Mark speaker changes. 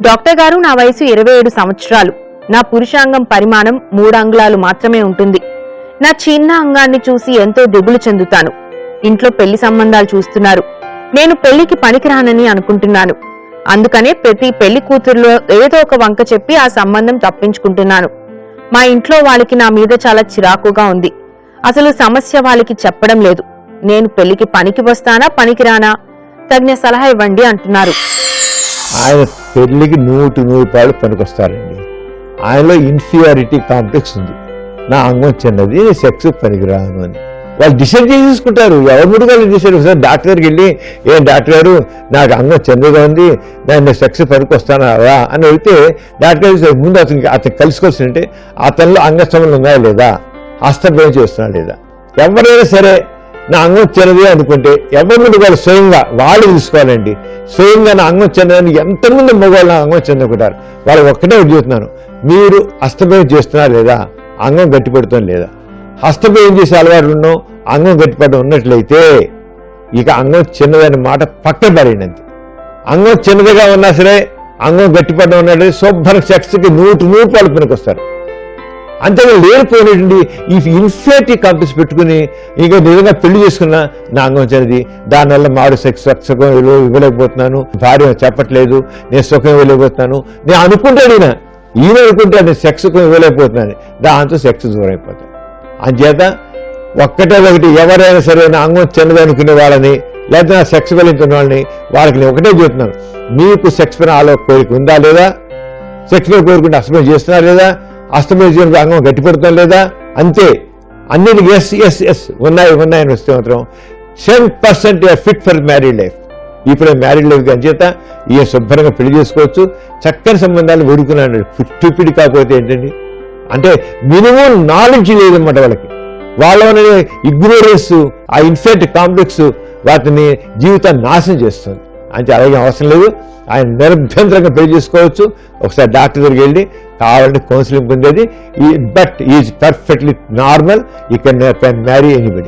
Speaker 1: Doctor గారు, నా వయసు 27 సంవత్సరాలు. నా పురుషాంగం పరిమాణం 3 అంగుళాలు మాత్రమే ఉంటుంది. నా చిన్న అంగాన్ని చూసి ఎంతో దిగులు చెందుతాను. ఇంట్లో పెళ్లి సంబంధాలు చూస్తున్నారు. నేను పెళ్లికి పనికిరానని అనుకుంటున్నాను. అందుకనే ప్రతి పెళ్లి కూతురులో ఏదో ఒక వంక చెప్పి ఆ సంబంధం తప్పించుకుంటున్నాను. మా ఇంట్లో వాళ్ళకి నా మీద చాలా చిరాకుగా ఉంది. అసలు సమస్య వాళ్ళకి చెప్పడం లేదు. నేను పెళ్లికి పనికి వస్తానా పనికిరానా, తగిన సలహా ఇవ్వండి అంటున్నారు.
Speaker 2: ఆయన పెళ్లికి 100 పనికొస్తారండి. ఆయనలో ఇన్ఫీరియారిటీ కాంప్లెక్స్ ఉంది. నా అంగం చిన్నది, సెక్స్ పనికిరాను అని వాళ్ళు డిసైడ్ చేసుకుంటారు. ఎవరు ముడిగా డిసైడ్ చేస్తారు. డాక్టర్ గారికి వెళ్ళి, ఏం డాక్టర్ గారు నాకు అంగం చిన్నగా ఉంది, నేను సెక్స్ పనికొస్తానా అని అడిగితే డాక్టర్ గారు ముందు అతను కలుసుకోవాల్సిందంటే అతనిలో అంగస్తంభం ఉన్నాయా లేదా, హస్తభయం చేస్తున్నా లేదా. ఎవరైనా సరే నా అంగం చిన్నది అనుకుంటే ఎవరి ముందు వాళ్ళు స్వయంగా వాళ్ళు తీసుకోవాలండి. స్వయంగా నా అంగం చిన్నదని ఎంతమంది మగవాళ్ళు నా అంగం చెందుకుంటారు. వాళ్ళు ఒక్కటే చెబుతున్నాను, మీరు హస్తభయం చేస్తున్నా లేదా, అంగం గట్టిపడుతుంది లేదా. హస్తభయం చేసే అలవాటు ఉన్నాం, అంగం గట్టిపడడం ఉన్నట్లయితే ఇక అంగం చిన్నదనే మాట పక్కన పడేయండి. అంగం చిన్నదిగా ఉన్నా సరే అంగం గట్టిపడడం ఉన్నట్లయితే శుభ్ర సెక్స్కి 100 పనికొస్తారు. అంతేగా లేనిపోయినటువంటి ఈ ఇన్ఫినిటీ కాంప్లెక్స్ పెట్టుకుని ఇంకా నిజంగా పెళ్లి చేసుకున్నా నా అంగం చిన్నది, దానివల్ల మాడు సుఖం ఇవ్వలేకపోతున్నాను, భార్య చెప్పట్లేదు, నేను సుఖం ఇవ్వలేకపోతున్నాను, నేను అనుకుంటాను, ఈయన అనుకుంటాను నేను సెక్స్ సుఖం ఇవ్వలేకపోతున్నాను, దాంతో సెక్స్ దూరం అయిపోతాను. అంచేత ఒకటి ఎవరైనా సరే నా అంగం చిన్నది అనుకునే వాళ్ళని, లేకపోతే నా సెక్స్ వెళ్ళిన వాళ్ళని వాళ్ళకి నేను ఒకటే చెబుతున్నాను, మీకు సెక్స్ పైన కోరిక ఉందా లేదా, సెక్స్ పైన కోరుకుంటే అస్తమయం చేస్తున్నా లేదా, అస్తమయం చేయడానికి అంగం గట్టిపడుతాం లేదా, అంతే. అన్నిటికి ఎస్ ఉన్నాయని వస్తే మాత్రం 10% you are fit for married life. ఇప్పుడు మ్యారీడ్ లైఫ్ అంచేత ఈయన శుభ్రంగా పెళ్లి చేసుకోవచ్చు, చక్కని సంబంధాలు వేడుకున్నాడు. స్టూపిడ్ కాకపోతే ఏంటండి అంటే మినిమం నాలెడ్జ్ లేదన్నమాట వాళ్ళకి. వాళ్ళ ఇగ్నోరెన్స్, ఆ ఇన్ఫెక్ట్ కాంప్లెక్స్ వాటిని జీవితాన్ని నాశనం చేస్తుంది. అంటే అలాగే అవసరం లేదు, ఆయన నిరభ్యంతరంగా పెళ్లి చేసుకోవచ్చు. ఒకసారి డాక్టర్ దగ్గరికి వెళ్ళి కావాలంటే కౌన్సిలింగ్ పొందేది. But is perfectly normal, you can marry anybody.